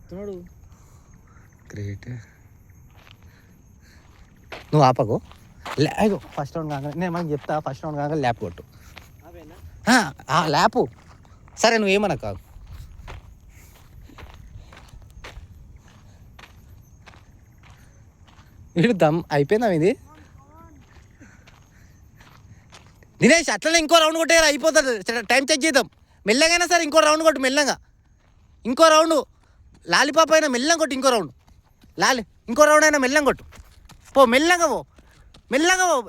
చెప్తున్నాడు. గ్రేట్. నువ్వు ఆపకు. అయ్యో ఫస్ట్ రౌండ్ కాగా నేను మనకి చెప్తా. ఫస్ట్ రౌండ్ కాగా ల్యాప్ కొట్టు. ల్యాపు సరే నువ్వేమన్నా కాదు. వీడు దమ్ అయిపోయిందా ఇది దినేష్? అట్లనే ఇంకో రౌండ్ కొట్టేయాలి, అయిపోతుంది. టైం చెక్ చేద్దాం. మెల్లగైనా సరే ఇంకో రౌండ్ కొట్టు, మెల్లగా ఇంకో రౌండ్. లాలీపాప్ అయినా మెల్లంగా కొట్టు, ఇంకో రౌండ్. ఇంకో రౌండ్ అయినా మెల్లంగా కొట్టు. పో మెల్లగా పో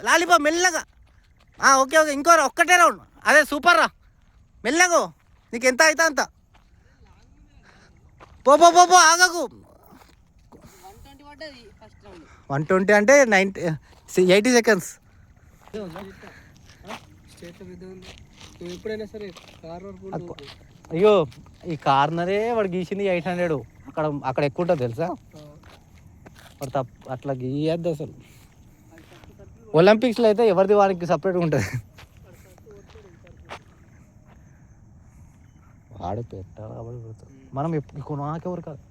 లాలీపాప్ మెల్లగా. ఓకే ఇంకో ఒక్కటే రౌండ్. అదే సూపర్ రా, మెల్లగా నీకు ఎంత అయితే అంత. పో ఆగకు. 120 అంటే 80 seconds. ఎప్పుడైనా సరే అయ్యో ఈ కార్నరే వాడు గీసింది 800. అక్కడ ఎక్కువ ఉంటుంది తెలుసా. వాడు అట్లా గీయద్దు అసలు. ఒలింపిక్స్లో అయితే ఎవరిది వారికి సపరేట్గా ఉంటుంది. వాడు పెట్టాలి కాబట్టి పెడతాడు. మనం ఎప్పుడు నాకెవరు కాదు.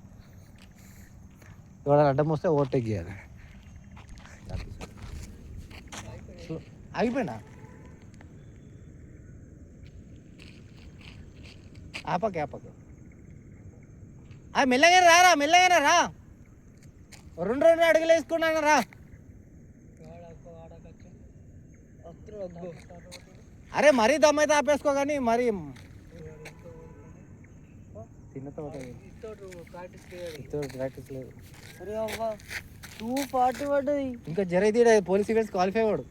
ఎవరైనా అడ్డం వస్తే ఓవర్టేక్ చేయాలి. అయిపోయినా ఆపక మెల్లగానే రా. 2 అడుగులు వేసుకున్నాను రా. అరే మరీ దమ్మైతే ఆపేసుకో, కానీ మరి ప్రాక్టీస్ లేదు. అరే అవ్వా 240 పడ్డది. ఇంకా జరైతే పోలీస్ ఈవెంట్స్ క్వాలిఫై వాడు.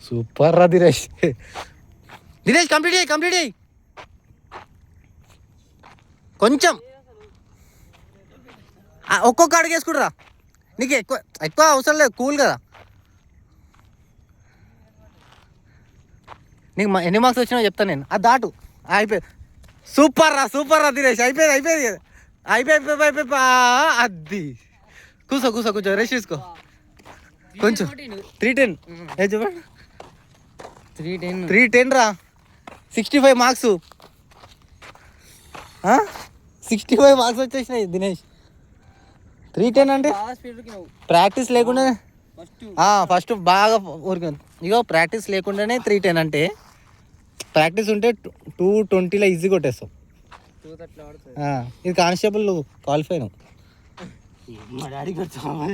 సూపర్ రా దినేష్. కంప్లీట్ అయ్యి కొంచెం ఒక్కొక్క అడుగు వేసుకుంటురా. నీకు ఎక్కువ అవసరం లేదు, కూల్ కదా. నీకు ఎన్ని మార్క్స్ వచ్చినా చెప్తాను నేను. అది దాటు. అయిపోయి సూపర్ రా దినేష్. అయిపోయింది. అది కూర్చో రెస్ట్ తీసుకో కొంచెం. 310 చెప్పండి. 310 రా. 65 మార్క్స్. 65 మార్క్స్ వచ్చేసినాయి దినేష్. 310 అంటే ప్రాక్టీస్ లేకుండా ఫస్ట్ బాగా ఊరుకుంది. ఇగో ప్రాక్టీస్ లేకుండానే 310 అంటే. ప్రాక్టీస్ ఉంటే 220లో ఈజీ కొట్టేస్తావు. ఇది కానిస్టేబుల్ క్వాలిఫై. మా డాడీ కొడతావా?